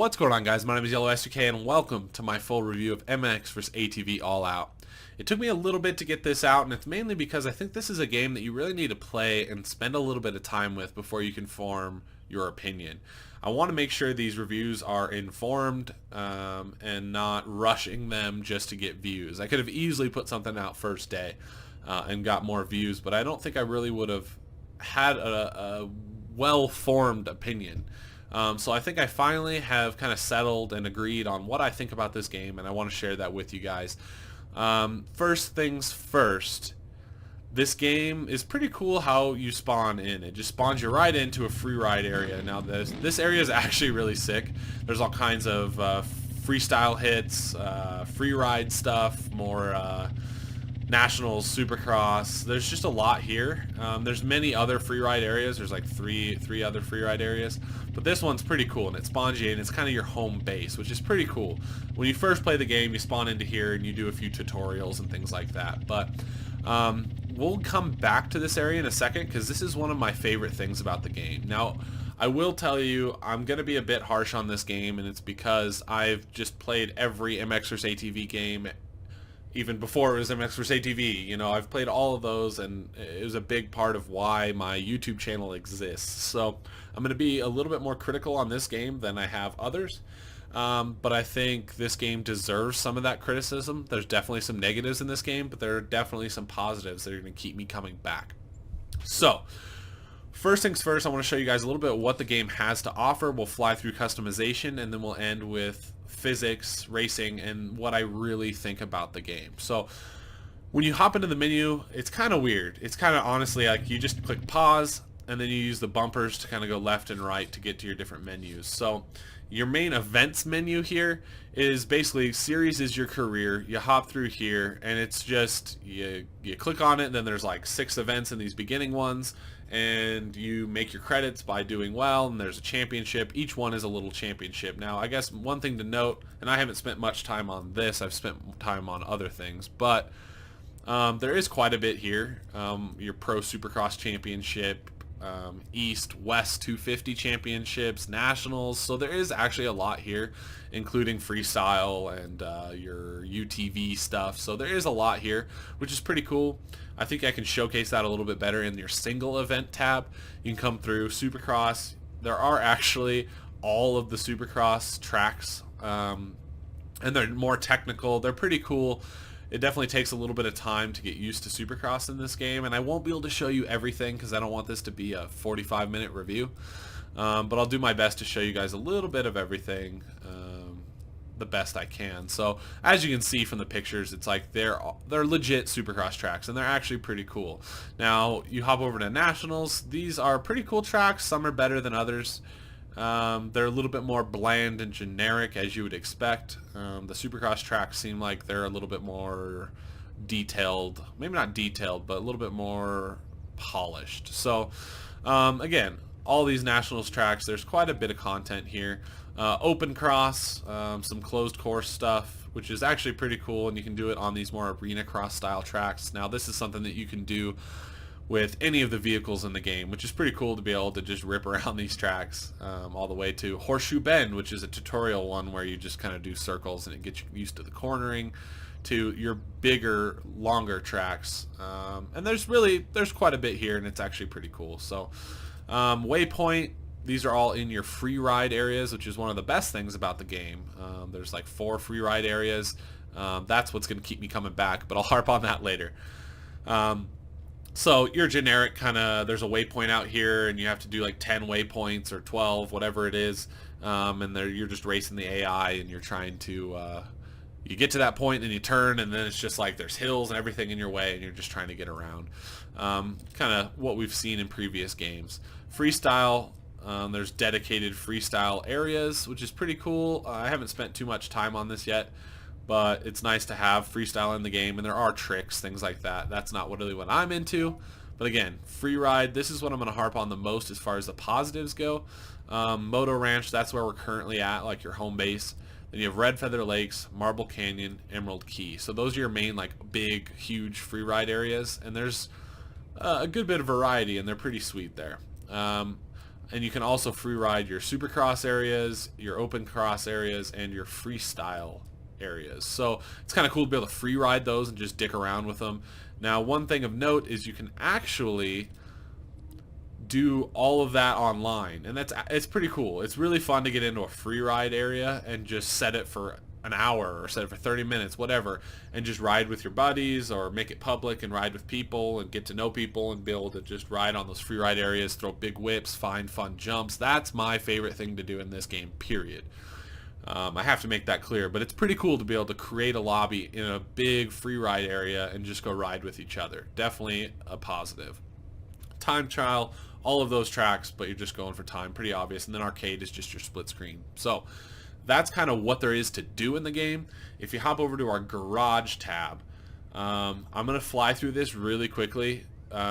What's going on, guys? My name is Yellow SUK and welcome to my full review of MX vs ATV All Out. It took me a little bit to get this out, and it's mainly because I think this is a game that you really need to play and spend a little bit of time with before you can form your opinion. I want to make sure these reviews are informed and not rushing them just to get views. I could have easily put something out first day and got more views, but I don't think I really would have had a well-formed opinion. So I think I finally have kind of settled and agreed on what I think about this game, and I want to share that with you guys. First things first, this game is pretty cool how you spawn in. It just spawns you right into a free ride area. Now this area is actually really sick. There's all kinds of freestyle hits, free ride stuff, more Nationals, Supercross. There's just a lot here. There's many other free ride areas. There's like three other free ride areas, but this one's pretty cool, and it spawns you in. It's kind of your home base, which is pretty cool. When you first play the game, you spawn into here and you do a few tutorials and things like that. But we'll come back to this area in a second because this is one of my favorite things about the game. Now, I will tell you, I'm going to be a bit harsh on this game, and it's because I've just played every MX vs ATV game even before it was MX vs ATV. You know, I've played all of those, and it was a big part of why my YouTube channel exists. So I'm going to be a little bit more critical on this game than I have others. But I think this game deserves some of that criticism. There's definitely some negatives in this game, but there are definitely some positives that are going to keep me coming back. So, first things first, I want to show you guys a little bit of what the game has to offer. We'll fly through customization, and then we'll end with physics, racing, and what I really think about the game. So when you hop into the menu, it's kind of weird. It's kind of honestly like you just click pause, and then you use the bumpers to kind of go left and right to get to your different menus. So your main events menu here is basically series is your career. You hop through here, and it's just you click on it, and then there's like 6 events in these beginning ones, and you make your credits by doing well, and there's a championship. Each one is a little championship. Now, I guess one thing to note, and I haven't spent much time on this, I've spent time on other things, but there is quite a bit here. Your Pro Supercross Championship, East, West 250 Championships, Nationals, so there is actually a lot here, including freestyle and your UTV stuff, so there is a lot here, which is pretty cool. I think I can showcase that a little bit better in your single event tab. You can come through Supercross. There are actually all of the Supercross tracks, and they're more technical. They're pretty cool. It definitely takes a little bit of time to get used to Supercross in this game, and I won't be able to show you everything because I don't want this to be a 45-minute review, but I'll do my best to show you guys a little bit of everything the best I can. So as you can see from the pictures, it's like they're legit Supercross tracks, and they're actually pretty cool. Now you hop over to Nationals. These are pretty cool tracks. Some are better than others. They're a little bit more bland and generic, as you would expect. The Supercross tracks seem like they're a little bit more detailed, maybe not detailed, but a little bit more polished. So again, all these Nationals tracks, there's quite a bit of content here. Open cross, some closed course stuff, which is actually pretty cool, and you can do it on these more arena cross style tracks. Now this is something that you can do with any of the vehicles in the game, which is pretty cool to be able to just rip around these tracks, all the way to Horseshoe Bend, which is a tutorial one where you just kind of do circles and it gets you used to the cornering, to your bigger, longer tracks. And there's quite a bit here, and it's actually pretty cool. So Waypoint, these are all in your free ride areas, which is one of the best things about the game. There's like 4 free ride areas. That's what's going to keep me coming back, but I'll harp on that later. So your generic kind of, there's a waypoint out here, and you have to do like 10 waypoints or 12, whatever it is, and you're just racing the AI, and you're trying to, you get to that point and you turn, and then it's just like there's hills and everything in your way, and you're just trying to get around. Kind of what we've seen in previous games. Freestyle, there's dedicated freestyle areas, which is pretty cool. I haven't spent too much time on this yet, but it's nice to have freestyle in the game, and there are tricks, things like that. That's not really what I'm into, but again, free ride, this is what I'm going to harp on the most as far as the positives go. Moto Ranch, that's where we're currently at, like your home base. Then you have Red Feather Lakes, Marble Canyon, Emerald Key. So those are your main like big, huge free ride areas, and there's a good bit of variety, and they're pretty sweet there. And you can also free ride your supercross areas, your open cross areas, and your freestyle areas. So it's kind of cool to be able to free ride those and just dick around with them. Now, one thing of note is you can actually do all of that online, and it's pretty cool. It's really fun to get into a free ride area and just set it for an hour or set it for 30 minutes, whatever, and just ride with your buddies or make it public and ride with people and get to know people and be able to just ride on those free ride areas, throw big whips, find fun jumps. That's my favorite thing to do in this game, period. I have to make that clear, but it's pretty cool to be able to create a lobby in a big free ride area and just go ride with each other. Definitely a positive. Time trial, all of those tracks, but you're just going for time, pretty obvious. And then arcade is just your split screen. So that's kind of what there is to do in the game. If you hop over to our garage tab, I'm going to fly through this really quickly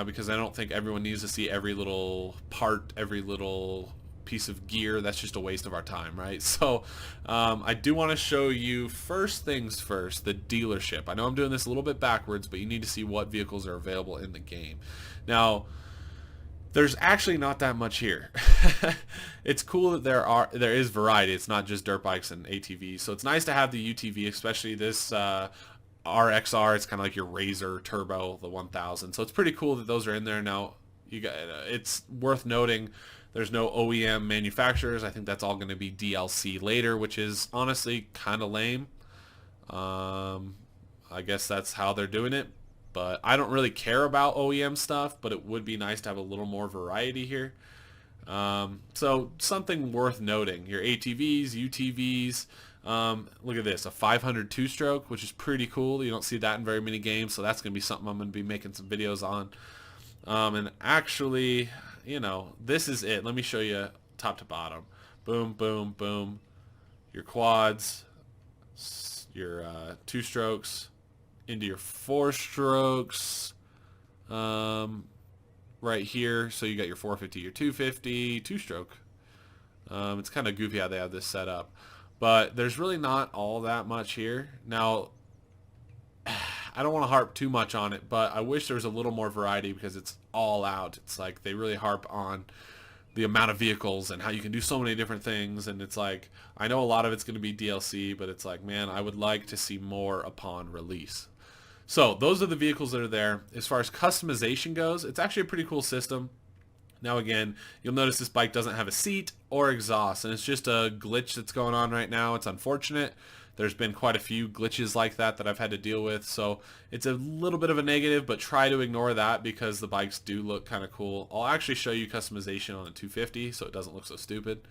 because I don't think everyone needs to see every little part, every little piece of gear. That's just a waste of our time, right? So I do want to show you, first things first, the dealership. I know I'm doing this a little bit backwards, but you need to see what vehicles are available in the game. Now, there's actually not that much here. It's cool that there is variety. It's not just dirt bikes and ATVs. So it's nice to have the UTV, especially this RXR. It's kind of like your Razor Turbo, the 1000. So it's pretty cool that those are in there now. It's worth noting there's no OEM manufacturers. I think that's all going to be DLC later, which is honestly kind of lame. I guess that's how they're doing it. But I don't really care about OEM stuff, but it would be nice to have a little more variety here. So something worth noting. Your ATVs, UTVs, look at this, a 500 two-stroke, which is pretty cool. You don't see that in very many games, so that's going to be something I'm going to be making some videos on. And actually, you know, this is it. Let me show you top to bottom. Boom, boom, boom. Your quads, your two-strokes, into your four strokes right here. So you got your 450, your 250, two-stroke. It's kind of goofy how they have this set up, but there's really not all that much here. Now, I don't want to harp too much on it, but I wish there was a little more variety because it's all out. It's like they really harp on the amount of vehicles and how you can do so many different things, and it's like, I know a lot of it's going to be DLC, but it's like, man, I would like to see more upon release. So those are the vehicles that are there. As far as customization goes, it's actually a pretty cool system. Now again, you'll notice this bike doesn't have a seat or exhaust, and it's just a glitch that's going on right now. It's unfortunate. There's been quite a few glitches like that I've had to deal with, so it's a little bit of a negative, but try to ignore that because the bikes do look kind of cool. I'll actually show you customization on the 250 so it doesn't look so stupid.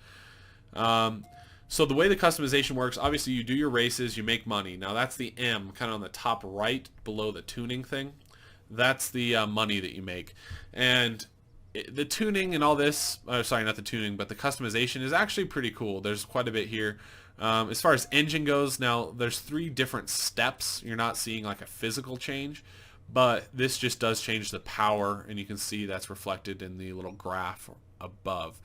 So the way the customization works, obviously you do your races, you make money. Now that's the M, kind of on the top right below the tuning thing. That's the money that you make. And the tuning and all this, sorry, not the tuning, but the customization is actually pretty cool. There's quite a bit here. As far as engine goes, now there's 3 different steps. You're not seeing like a physical change, but this just does change the power, and you can see that's reflected in the little graph above.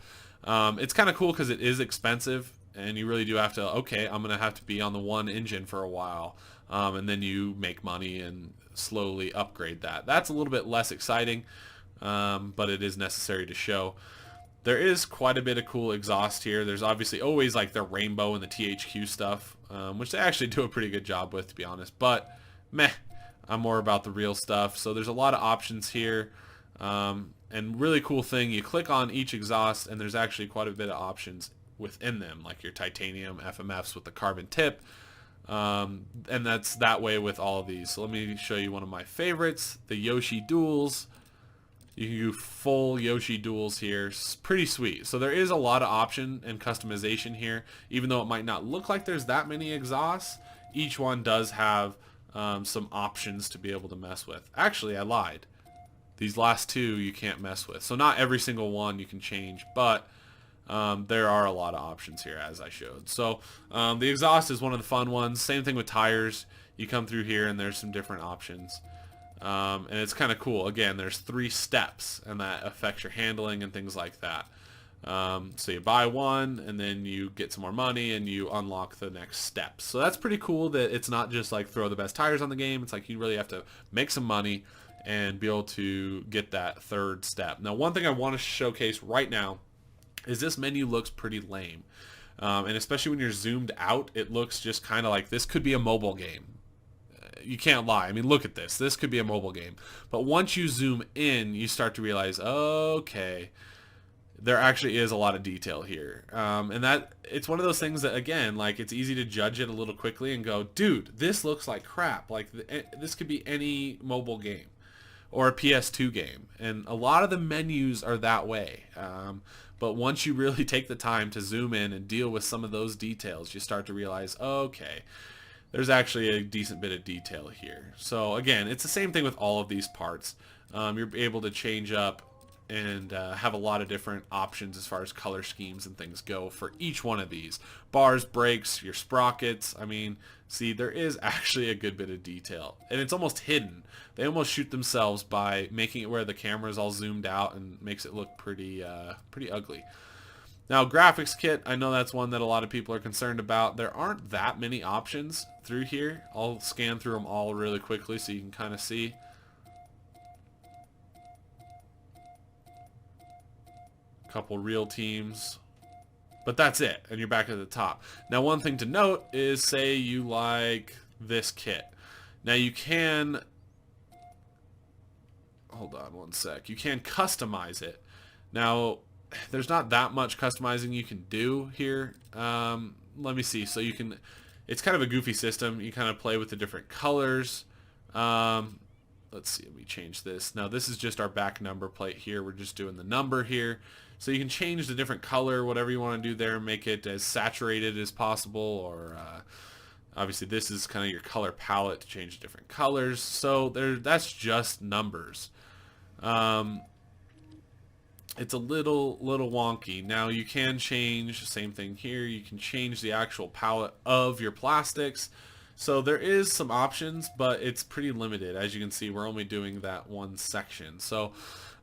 It's kind of cool because it is expensive, and you really do have to, okay, I'm going to have to be on the one engine for a while, and then you make money and slowly upgrade that. That's a little bit less exciting, but it is necessary to show. There is quite a bit of cool exhaust here. There's obviously always like the rainbow and the THQ stuff, which they actually do a pretty good job with, to be honest. But meh, I'm more about the real stuff. So there's a lot of options here. And really cool thing, you click on each exhaust and there's actually quite a bit of options within them, like your titanium FMFs with the carbon tip. And that's that way with all of these. So let me show you one of my favorites, the Yoshi duals. You can do full Yoshi duals here. It's pretty sweet. So there is a lot of option and customization here. Even though it might not look like there's that many exhausts, each one does have some options to be able to mess with. Actually, I lied. These last 2 you can't mess with. So not every single one you can change, but there are a lot of options here, as I showed. So the exhaust is one of the fun ones. Same thing with tires. You come through here and there's some different options. And it's kind of cool. Again, there's 3 steps, and that affects your handling and things like that. So you buy one, and then you get some more money, and you unlock the next steps. So that's pretty cool that it's not just like throw the best tires on the game. It's like you really have to make some money and be able to get that 3rd step. Now, one thing I want to showcase right now is this menu looks pretty lame. And especially when you're zoomed out, it looks just kind of like this could be a mobile game. You can't lie. I mean, look at this. This could be a mobile game. But once you zoom in, you start to realize, okay, there actually is a lot of detail here. And that it's one of those things that, again, like, it's easy to judge it a little quickly and go, dude, this looks like crap. Like, this could be any mobile game or a PS2 game. And a lot of the menus are that way. But once you really take the time to zoom in and deal with some of those details, you start to realize, okay, there's actually a decent bit of detail here. So again, it's the same thing with all of these parts. You're able to change up and have a lot of different options as far as color schemes and things go for each one of these. Bars, brakes, your sprockets. I mean, see, there is actually a good bit of detail. And it's almost hidden. They almost shoot themselves by making it where the camera is all zoomed out and makes it look pretty ugly. Now, graphics kit, I know that's one that a lot of people are concerned about. There aren't that many options through here. I'll scan through them all really quickly so you can kind of see. A couple real teams. But that's it, and you're back at the top. Now, one thing to note is, say you like this kit. Now, you can... Hold on one sec. You can customize it. Now, there's not that much customizing you can do here. Let me see. So you can, it's kind of a goofy system. You kind of play with the different colors. Let's see. Let me change this. Now this is just our back number plate here. We're just doing the number here. So you can change the different color, whatever you want to do there, make it as saturated as possible, or obviously this is kind of your color palette to change different colors. So that's just numbers. It's a little wonky. Now you can change, same thing here, you can change the actual palette of your plastics. So there is some options, but it's pretty limited. As you can see, we're only doing that one section. So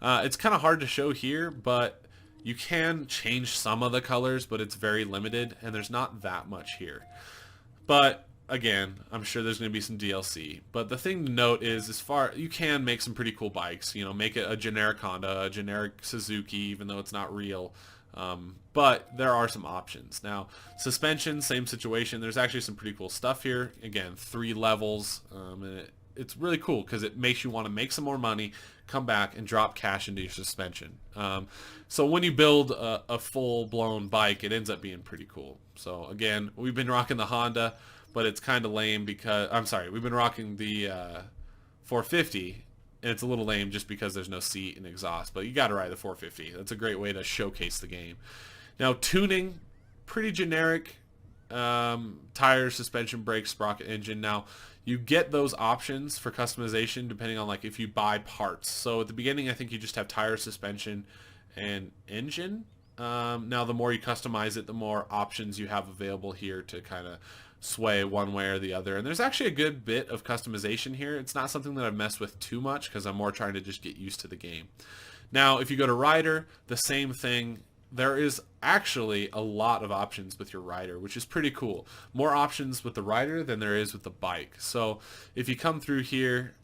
it's kind of hard to show here, but you can change some of the colors, but it's very limited, and there's not that much here. But again, I'm sure there's going to be some DLC. But the thing to note is, you can make some pretty cool bikes. You know, make it a generic Honda, a generic Suzuki, even though it's not real. But there are some options. Now, suspension, same situation. There's actually some pretty cool stuff here. Again, 3 levels. And it's really cool because it makes you want to make some more money, come back, and drop cash into your suspension. So when you build a full-blown bike, it ends up being pretty cool. So again, we've been rocking the Honda, but it's kind of lame because, I'm sorry, we've been rocking the 450, and it's a little lame just because there's no seat and exhaust, but you got to ride the 450. That's a great way to showcase the game. Now, tuning, pretty generic. Tires, suspension, brakes, sprocket, engine. Now, you get those options for customization depending on, like, if you buy parts. So at the beginning, I think you just have tire, suspension, and engine. Now, the more you customize it, the more options you have available here to kind of sway one way or the other. And there's actually a good bit of customization here. It's not something that I've messed with too much because I'm more trying to just get used to the game. Now, if you go to rider, the same thing. There is actually a lot of options with your rider, which is pretty cool. More options with the rider than there is with the bike. So if you come through here,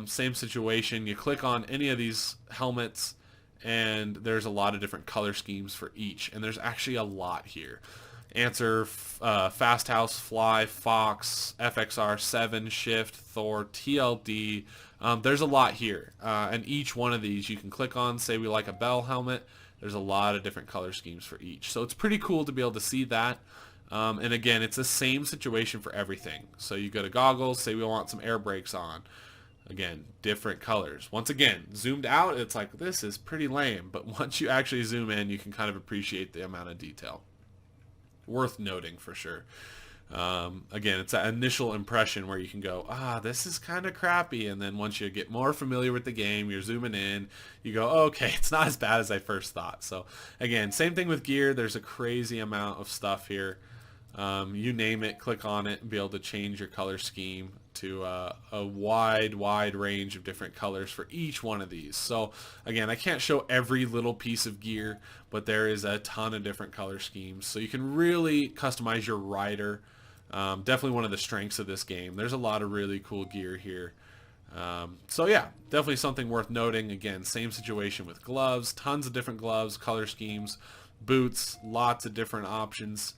same situation. You click on any of these helmets, and there's a lot of different color schemes for each. And there's actually a lot here. Answer, Fast House, Fly, Fox, FXR, 7, Shift, Thor, TLD. There's a lot here. And each one of these you can click on. Say we like a Bell helmet. There's a lot of different color schemes for each. So it's pretty cool to be able to see that. And again, it's the same situation for everything. So you go to goggles, say we want some air brakes on. Again, different colors. Once again, zoomed out, it's like, this is pretty lame. But once you actually zoom in, you can kind of appreciate the amount of detail. Worth noting for sure. Again, it's that initial impression where you can go, this is kind of crappy, and then once you get more familiar with the game, you're zooming in, you go, okay, it's not as bad as I first thought. So again, same thing with gear. There's a crazy amount of stuff here. You name it, click on it, and be able to change your color scheme to a wide range of different colors for each one of these. So again, I can't show every little piece of gear, but there is a ton of different color schemes. So you can really customize your rider. Definitely one of the strengths of this game. There's a lot of really cool gear here. So yeah, definitely something worth noting. Again, same situation with gloves, tons of different gloves, color schemes, boots, lots of different options.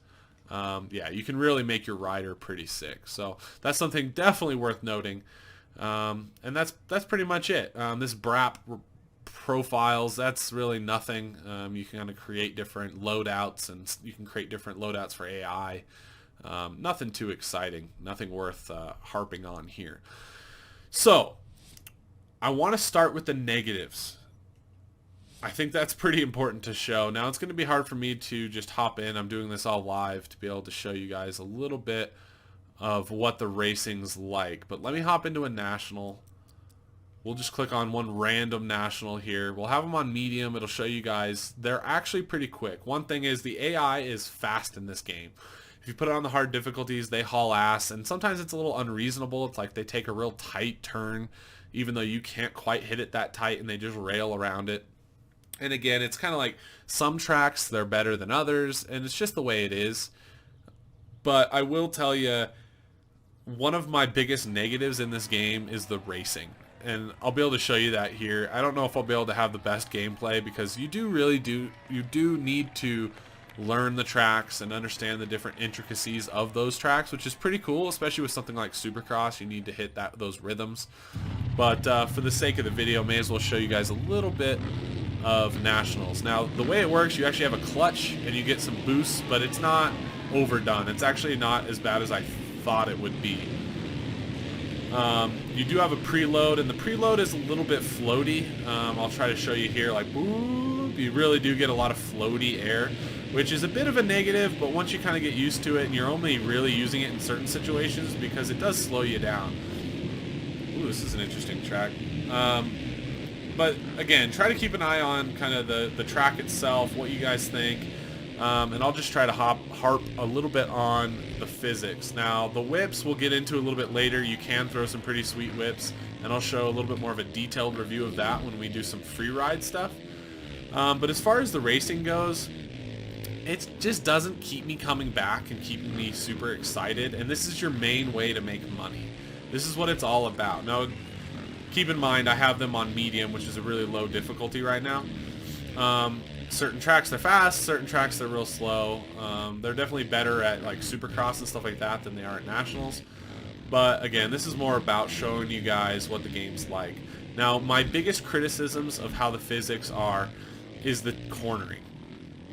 Yeah, you can really make your rider pretty sick. So that's something definitely worth noting. And that's pretty much it. This BRAP profiles, that's really nothing. You can kind of create different loadouts, and you can create different loadouts for AI. Nothing too exciting, nothing worth harping on here. So I want to start with the negatives. I think that's pretty important to show. Now, it's going to be hard for me to just hop in. I'm doing this all live to be able to show you guys a little bit of what the racing's like. But let me hop into a national. We'll just click on one random national here. We'll have them on medium. It'll show you guys. They're actually pretty quick. One thing is the AI is fast in this game. If you put it on the hard difficulties, they haul ass. And sometimes it's a little unreasonable. It's like they take a real tight turn, even though you can't quite hit it that tight, and they just rail around it. And again, it's kind of like some tracks, they're better than others, and it's just the way it is. But I will tell you, one of my biggest negatives in this game is the racing. And I'll be able to show you that here. I don't know if I'll be able to have the best gameplay, because you do need to learn the tracks and understand the different intricacies of those tracks, which is pretty cool, especially with something like Supercross. You need to hit those rhythms. But for the sake of the video, may as well show you guys a little bit of nationals. Now, the way it works, you actually have a clutch and you get some boosts, but it's not overdone. It's actually not as bad as I thought it would be. You do have a preload, and the preload is a little bit floaty. I'll try to show you here, like, boop, you really do get a lot of floaty air, which is a bit of a negative, but once you kind of get used to it, and you're only really using it in certain situations, because it does slow you down. Ooh, this is an interesting track. But again, try to keep an eye on kind of the track itself, what you guys think. And I'll just try to harp a little bit on the physics. Now, the whips we'll get into a little bit later. You can throw some pretty sweet whips, and I'll show a little bit more of a detailed review of that when we do some free ride stuff. But as far as the racing goes, it just doesn't keep me coming back and keeping me super excited. And this is your main way to make money. This is what it's all about. Now, keep in mind, I have them on medium, which is a really low difficulty right now. Certain tracks they're fast, certain tracks they're real slow. They're definitely better at like Supercross and stuff like that than they are at Nationals. But again, this is more about showing you guys what the game's like. Now, my biggest criticisms of how the physics are is the cornering.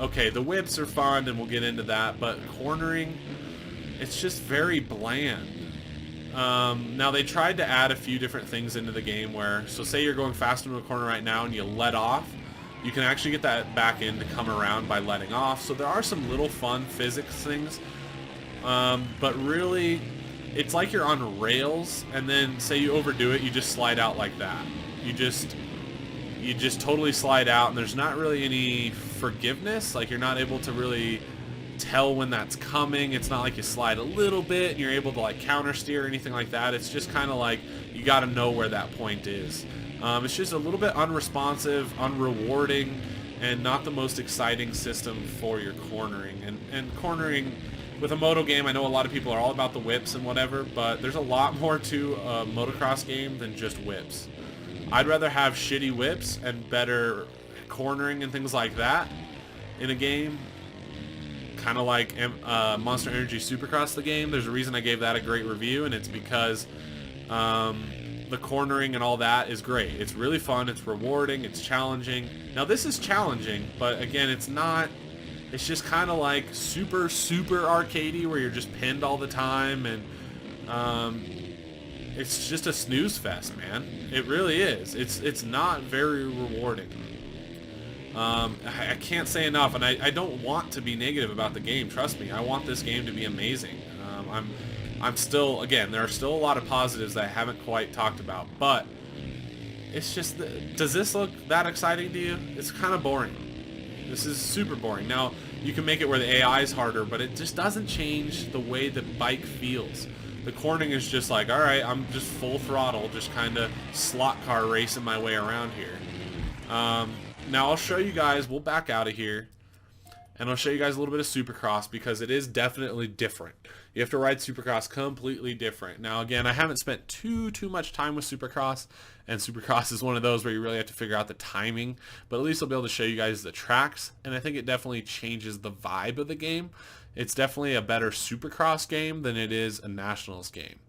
Okay, the whips are fun, and we'll get into that, but cornering, it's just very bland. Now, they tried to add a few different things into the game where, so say you're going fast into a corner right now and you let off, you can actually get that back in to come around by letting off. So there are some little fun physics things, but really, it's like you're on rails, and then say you overdo it, you just slide out like that. You just totally slide out, and there's not really any forgiveness. Like, you're not able to really tell when that's coming. It's not like you slide a little bit and you're able to like counter steer or anything like that. It's just kind of like you got to know where that point is. It's just a little bit unresponsive, unrewarding, and not the most exciting system for your cornering. And cornering with a moto game, I know a lot of people are all about the whips and whatever, but there's a lot more to a motocross game than just whips. I'd rather have shitty whips and better cornering and things like that in a game. Kind of like Monster Energy Supercross, the game. There's a reason I gave that a great review, and it's because the cornering and all that is great. It's really fun, it's rewarding, it's challenging. Now, this is challenging, but again, it's not, it's just kind of like super arcadey where you're just pinned all the time, and it's just a snooze fest, man. It really is. It's not very rewarding. I can't say enough, and I don't want to be negative about the game. Trust me, I want this game to be amazing. I'm still, again, there are still a lot of positives that I haven't quite talked about, but it's just, does this look that exciting to you? It's kind of boring. This is super boring. Now, you can make it where the AI is harder, but it just doesn't change the way the bike feels. The cornering is just like, all right, I'm just full throttle, just kind of slot car racing my way around here. Now, I'll show you guys, we'll back out of here, and I'll show you guys a little bit of Supercross because it is definitely different. You have to ride Supercross completely different. Now again, I haven't spent too much time with Supercross, and Supercross is one of those where you really have to figure out the timing, but at least I'll be able to show you guys the tracks, and I think it definitely changes the vibe of the game. It's definitely a better Supercross game than it is a Nationals game.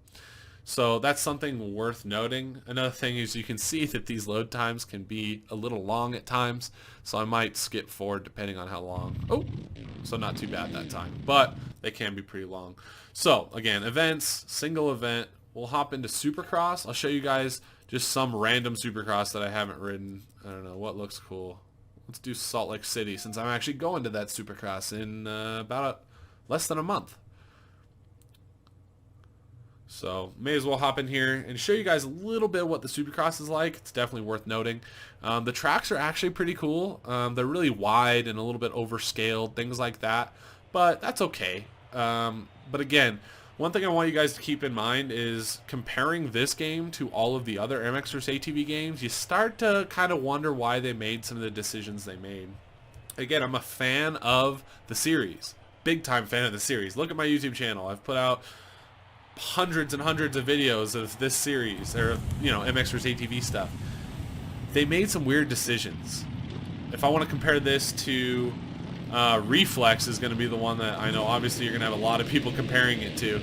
So that's something worth noting. Another thing is you can see that these load times can be a little long at times, so I might skip forward depending on how long. Oh, so not too bad that time, but they can be pretty long. So again, events, single event. We'll hop into Supercross. I'll show you guys just some random Supercross that I haven't ridden. I don't know what looks cool. Let's do Salt Lake City since I'm actually going to that Supercross in less than a month. So may as well hop in here and show you guys a little bit what the Supercross is like. It's definitely worth noting. The tracks are actually pretty cool. They're really wide and a little bit overscaled, things like that. But that's okay. But again, one thing I want you guys to keep in mind is comparing this game to all of the other MX vs ATV games, you start to kind of wonder why they made some of the decisions they made. Again, I'm a fan of the series. Big time fan of the series. Look at my YouTube channel. I've put out hundreds and hundreds of videos of this series, or MX vs ATV stuff. They made some weird decisions. If I want to compare this to Reflex, is going to be the one that I know obviously you're going to have a lot of people comparing it to.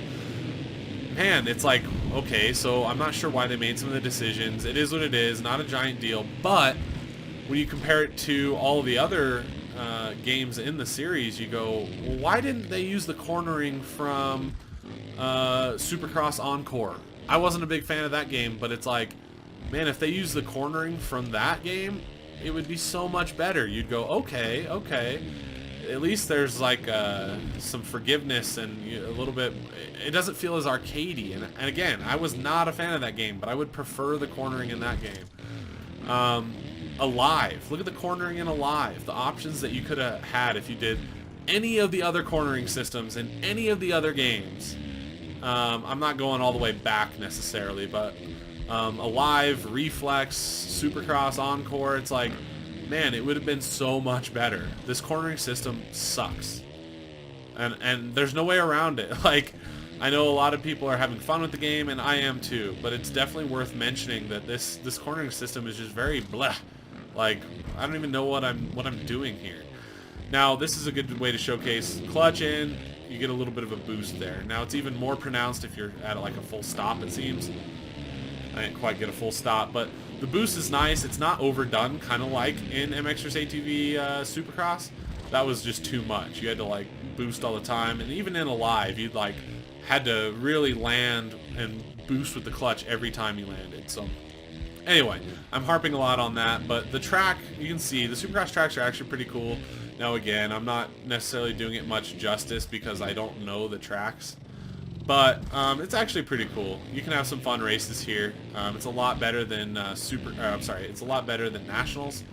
Man, it's like, okay, so I'm not sure why they made some of the decisions. It is what it is, not a giant deal, but when you compare it to all the other games in the series, you go, well, why didn't they use the cornering from Supercross Encore? I wasn't a big fan of that game, but it's like, man, if they use the cornering from that game, it would be so much better. You'd go, okay, at least there's like some forgiveness and a little bit, it doesn't feel as arcadey. And again, I was not a fan of that game, but I would prefer the cornering in that game. Alive, look at the cornering in Alive, the options that you could have had if you did any of the other cornering systems in any of the other games. I'm not going all the way back necessarily, but Alive, Reflex, Supercross, Encore, it's like, man, it would have been so much better. This cornering system sucks. And there's no way around it. Like, I know a lot of people are having fun with the game, and I am too, but it's definitely worth mentioning that this cornering system is just very bleh. Like, I don't even know what I'm doing here. Now, this is a good way to showcase clutch in. You get a little bit of a boost there. Now, it's even more pronounced if you're at like a full stop, it seems. I didn't quite get a full stop, but the boost is nice. It's not overdone, kind of like in MX vs ATV Supercross. That was just too much. You had to like boost all the time, and even in Alive, you'd like had to really land and boost with the clutch every time you landed. So anyway, I'm harping a lot on that, but the track, you can see the Supercross tracks are actually pretty cool. Now again, I'm not necessarily doing it much justice because I don't know the tracks, but it's actually pretty cool. You can have some fun races here. It's a lot better than it's a lot better than Nationals,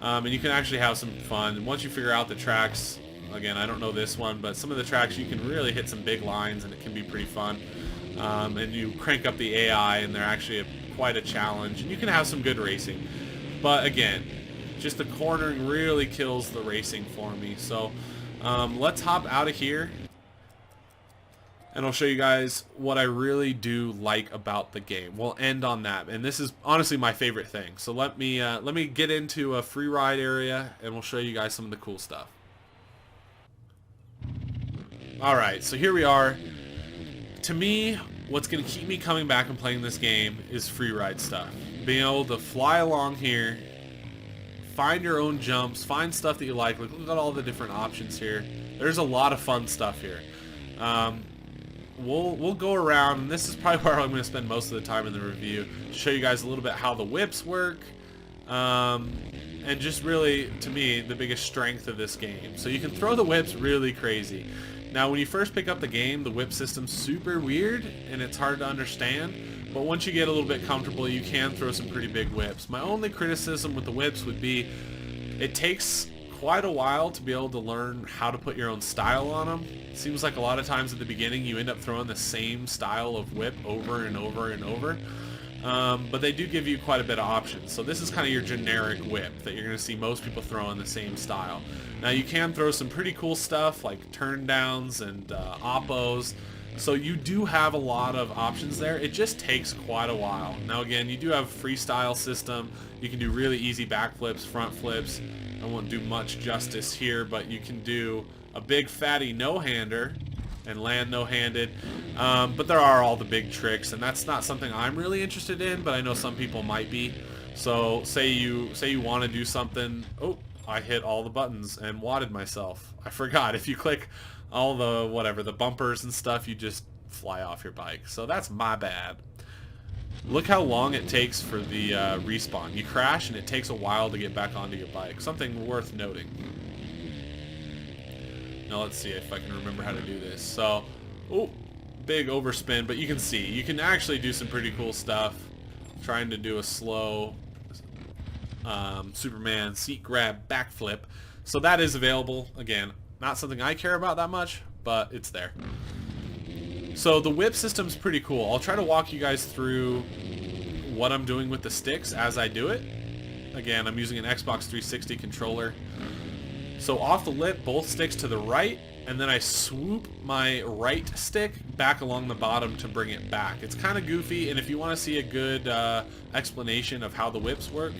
and you can actually have some fun. And once you figure out the tracks, again, I don't know this one, but some of the tracks you can really hit some big lines, and it can be pretty fun. And you crank up the AI, and they're actually quite a challenge, and you can have some good racing. But again, just the cornering really kills the racing for me. So let's hop out of here, and I'll show you guys what I really do like about the game. We'll end on that, and this is honestly my favorite thing. So let me get into a free ride area, and we'll show you guys some of the cool stuff. Alright, so here we are. To me, what's going to keep me coming back and playing this game is free ride stuff. Being able to fly along here, find your own jumps, find stuff that you like. Look at all the different options here. There's a lot of fun stuff here. We'll go around, and this is probably where I'm going to spend most of the time in the review, to show you guys a little bit how the whips work, and just really, to me, the biggest strength of this game. So you can throw the whips really crazy. Now, when you first pick up the game, the whip system's super weird, and it's hard to understand, but once you get a little bit comfortable, you can throw some pretty big whips. My only criticism with the whips would be, it takes quite a while to be able to learn how to put your own style on them. It seems like a lot of times at the beginning, you end up throwing the same style of whip over and over and over. but they do give you quite a bit of options. So this is kind of your generic whip that you're going to see most people throw in the same style. Now you can throw some pretty cool stuff like turn downs and oppos. So you do have a lot of options there. It just takes quite a while. Now again, you do have a freestyle system. You can do really easy backflips, front flips. I won't do much justice here, but you can do a big fatty no-hander and land no-handed. But there are all the big tricks, and that's not something I'm really interested in, but I know some people might be. So say you want to do something. Oh, I hit all the buttons and wadded myself. I forgot. If you click all the bumpers and stuff, you just fly off your bike. So that's my bad. Look how long it takes for the respawn. You crash and it takes a while to get back onto your bike. Something worth noting. Now let's see if I can remember how to do this. So, oh, big overspin, but you can see, you can actually do some pretty cool stuff. Trying to do a slow Superman seat grab backflip. So that is available. Again, not something I care about that much, but it's there. So the whip system's pretty cool. I'll try to walk you guys through what I'm doing with the sticks as I do it. Again, I'm using an Xbox 360 controller. So off the lip, both sticks to the right, and then I swoop my right stick back along the bottom to bring it back. It's kind of goofy, and if you want to see a good explanation of how the whips work,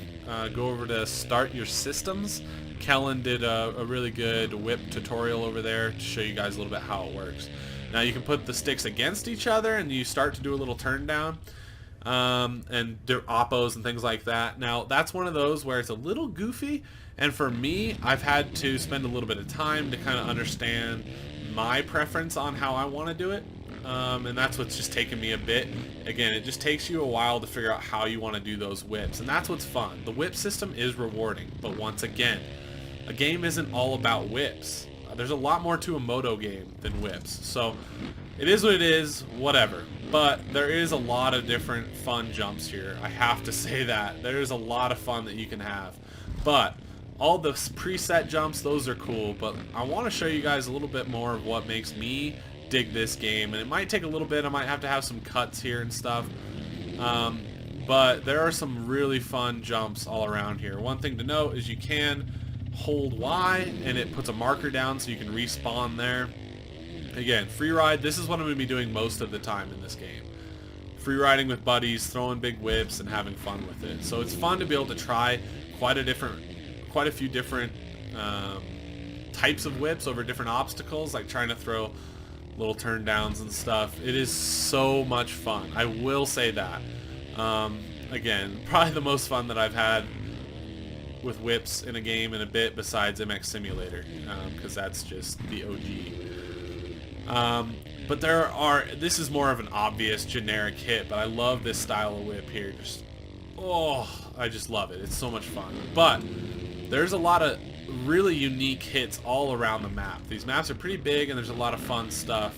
go over to Start Your Systems. Kellen did a really good whip tutorial over there to show you guys a little bit how it works. Now you can put the sticks against each other and you start to do a little turn down and do oppos and things like that. Now that's one of those where it's a little goofy, and for me, I've had to spend a little bit of time to kind of understand my preference on how I want to do it. And that's what's just taken me a bit. Again, it just takes you a while to figure out how you want to do those whips, and that's what's fun. The whip system is rewarding, but once again, a game isn't all about whips. There's a lot more to a moto game than whips. So it is what it is, whatever. But there is a lot of different fun jumps here. I have to say that. There's a lot of fun that you can have. But all the preset jumps, those are cool. But I want to show you guys a little bit more of what makes me dig this game. And it might take a little bit. I might have to have some cuts here and stuff. But there are some really fun jumps all around here. One thing to note is you can hold Y and it puts a marker down so you can respawn there. Again, free ride, this is what I'm going to be doing most of the time in this game. Free riding with buddies, throwing big whips and having fun with it. So it's fun to be able to try quite a few different types of whips over different obstacles, like trying to throw little turn downs and stuff. It is so much fun. I will say that. Again, probably the most fun that I've had with whips in a game in a bit, besides MX Simulator, because that's just the OG. But this is more of an obvious generic hit, but I love this style of whip here. I just love it. It's so much fun. But there's a lot of really unique hits all around the map. These maps are pretty big and there's a lot of fun stuff.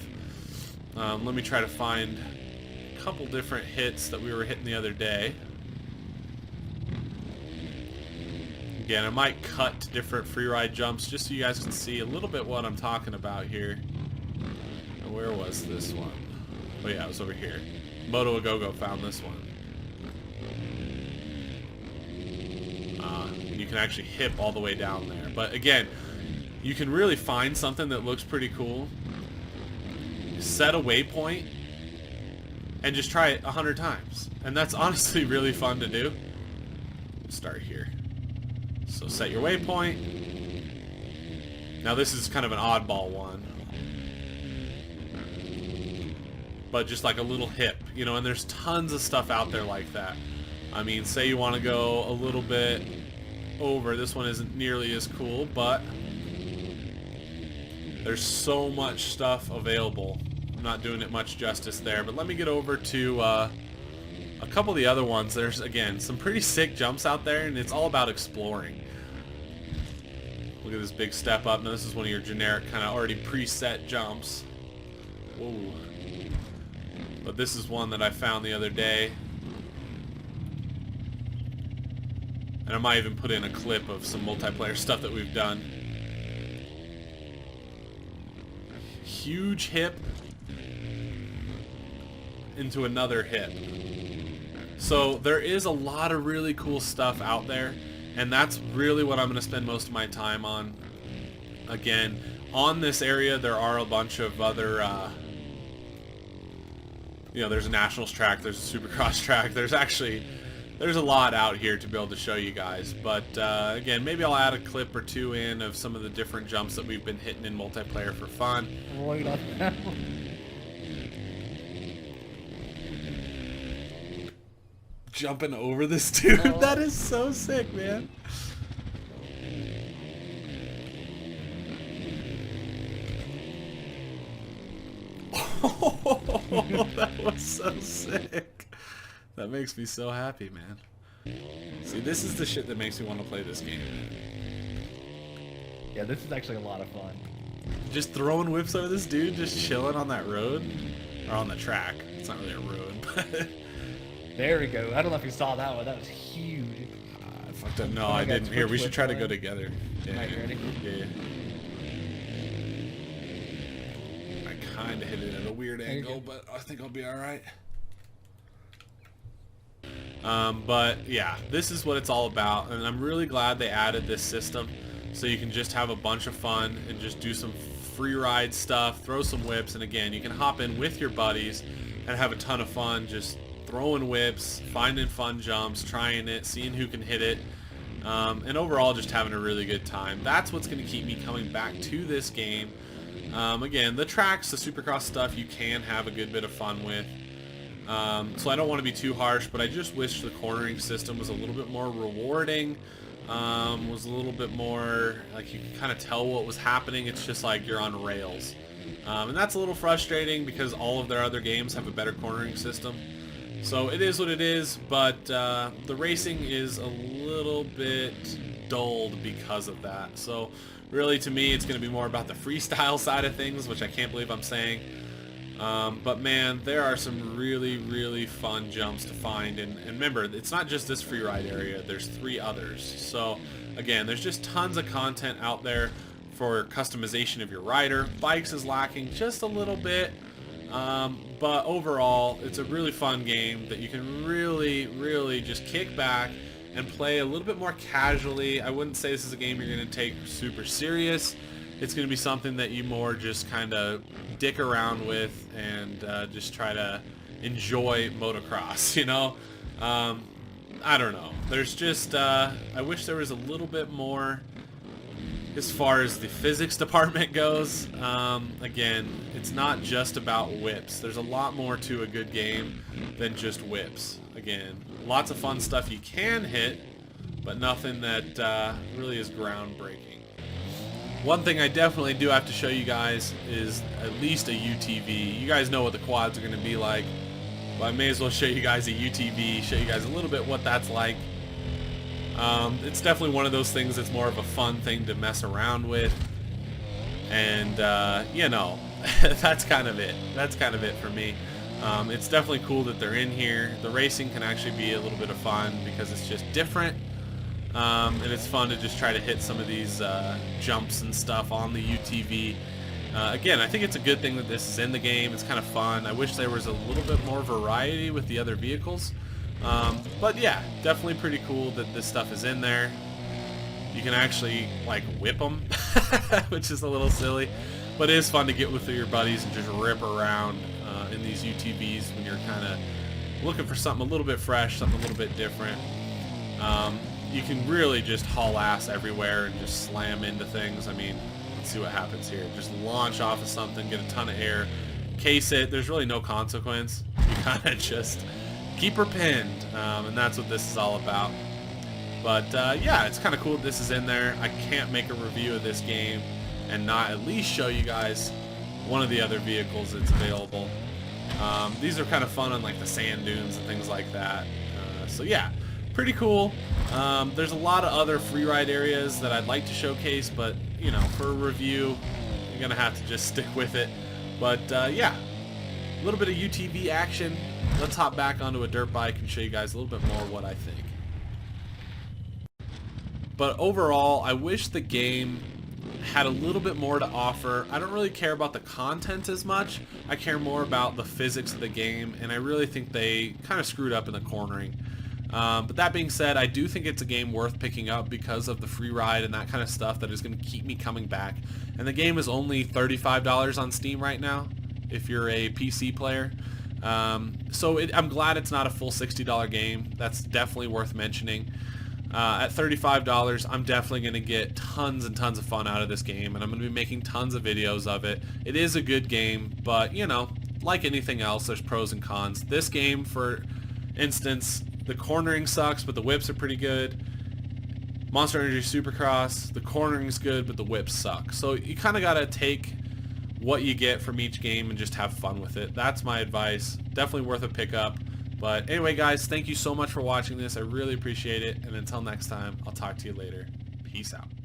Let me try to find a couple different hits that we were hitting the other day. Again, I might cut to different free ride jumps just so you guys can see a little bit what I'm talking about here. Now, where was this one? Oh yeah, it was over here. Moto A Go-Go found this one. You can actually hip all the way down there. But again, you can really find something that looks pretty cool. Set a waypoint and just try it 100 times. And that's honestly really fun to do. Start here. So set your waypoint. Now this is kind of an oddball one. But just like a little hip, you know, and there's tons of stuff out there like that. I mean, say you want to go a little bit over. This one isn't nearly as cool, but there's so much stuff available. I'm not doing it much justice there, but let me get over to a couple of the other ones. There's, again, some pretty sick jumps out there, and it's all about exploring. Look at this big step up. Now this is one of your generic kind of already preset jumps. Whoa. But this is one that I found the other day. And I might even put in a clip of some multiplayer stuff that we've done. Huge hip into another hip. So there is a lot of really cool stuff out there, and that's really what I'm going to spend most of my time on. Again, on this area there are a bunch of other, you know, there's a Nationals track, there's a Supercross track, there's a lot out here to be able to show you guys. But again, maybe I'll add a clip or two in of some of the different jumps that we've been hitting in multiplayer for fun. Right on now. Jumping over this dude, that is so sick, man. Oh, that was so sick. That makes me so happy, man. See, this is the shit that makes me want to play this game, man. Yeah, this is actually a lot of fun. Just throwing whips over this dude, just chilling on that road. Or on the track. It's not really a road, but... There we go. I don't know if you saw that one. That was huge. I fucked up. No, I didn't. Here, we should try to go together. Yeah, Alright, ready? Yeah. I kind of hit it at a weird angle, but I think I'll be alright. But yeah, this is what it's all about, and I'm really glad they added this system so you can just have a bunch of fun and just do some free ride stuff, throw some whips, and again, you can hop in with your buddies and have a ton of fun just throwing whips, finding fun jumps, trying it, seeing who can hit it, and overall just having a really good time. That's what's going to keep me coming back to this game. Again, the tracks, the Supercross stuff, you can have a good bit of fun with. So I don't want to be too harsh, but I just wish the cornering system was a little bit more rewarding, was a little bit more, like you can kind of tell what was happening. It's just like you're on rails. And that's a little frustrating because all of their other games have a better cornering system. So it is what it is, but the racing is a little bit dulled because of that. So really, to me, it's going to be more about the freestyle side of things, which I can't believe I'm saying. But man, there are some really, really fun jumps to find. And remember, it's not just this free ride area. There's 3 others. So again, there's just tons of content out there for customization of your rider. Bikes is lacking just a little bit. But overall, it's a really fun game that you can really, really just kick back and play a little bit more casually. I wouldn't say this is a game you're going to take super serious. It's going to be something that you more just kind of dick around with and just try to enjoy motocross, you know? I don't know. There's just, I wish there was a little bit more as far as the physics department goes. Again, it's not just about whips. There's a lot more to a good game than just whips. Again, lots of fun stuff you can hit, but nothing that really is groundbreaking. One thing I definitely do have to show you guys is at least a UTV. You guys know what the quads are going to be like, but I may as well show you guys a UTV, show you guys a little bit what that's like. It's definitely one of those things that's more of a fun thing to mess around with, and you know, that's kind of it. That's kind of it for me. It's definitely cool that they're in here. The racing can actually be a little bit of fun because it's just different, and it's fun to just try to hit some of these jumps and stuff on the UTV. Again, I think it's a good thing that this is in the game. It's kind of fun. I wish there was a little bit more variety with the other vehicles. But yeah, definitely pretty cool that this stuff is in there. You can actually like whip them, which is a little silly, but it is fun to get with your buddies and just rip around in these UTVs when you're kind of looking for something a little bit fresh, something a little bit different. You can really just haul ass everywhere and just slam into things. I mean, let's see what happens here. Just launch off of something, get a ton of air, case it. There's really no consequence. You kind of just keep her pinned, and that's what this is all about. But yeah, it's kind of cool that this is in there. I can't make a review of this game and not at least show you guys one of the other vehicles that's available. These are kind of fun on like the sand dunes and things like that. So yeah, pretty cool. There's a lot of other free ride areas that I'd like to showcase, but you know, for a review, you're gonna have to just stick with it. But yeah, a little bit of UTV action. Let's hop back onto a dirt bike and show you guys a little bit more what I think. But overall, I wish the game had a little bit more to offer. I don't really care about the content as much. I care more about the physics of the game, and I really think they kind of screwed up in the cornering. But that being said, I do think it's a game worth picking up because of the free ride and that kind of stuff that is going to keep me coming back. And the game is only $35 on Steam right now if you're a PC player. So I'm glad it's not a full $60 game. That's definitely worth mentioning. At $35, I'm definitely going to get tons and tons of fun out of this game, and I'm going to be making tons of videos of it. It is a good game, but, you know, like anything else, there's pros and cons. This game, for instance, the cornering sucks, but the whips are pretty good. Monster Energy Supercross, the cornering's good, but the whips suck. So you kind of got to take what you get from each game and just have fun with it. That's my advice. Definitely worth a pickup. But anyway, guys, thank you so much for watching this. I really appreciate it. And until next time, I'll talk to you later. Peace out.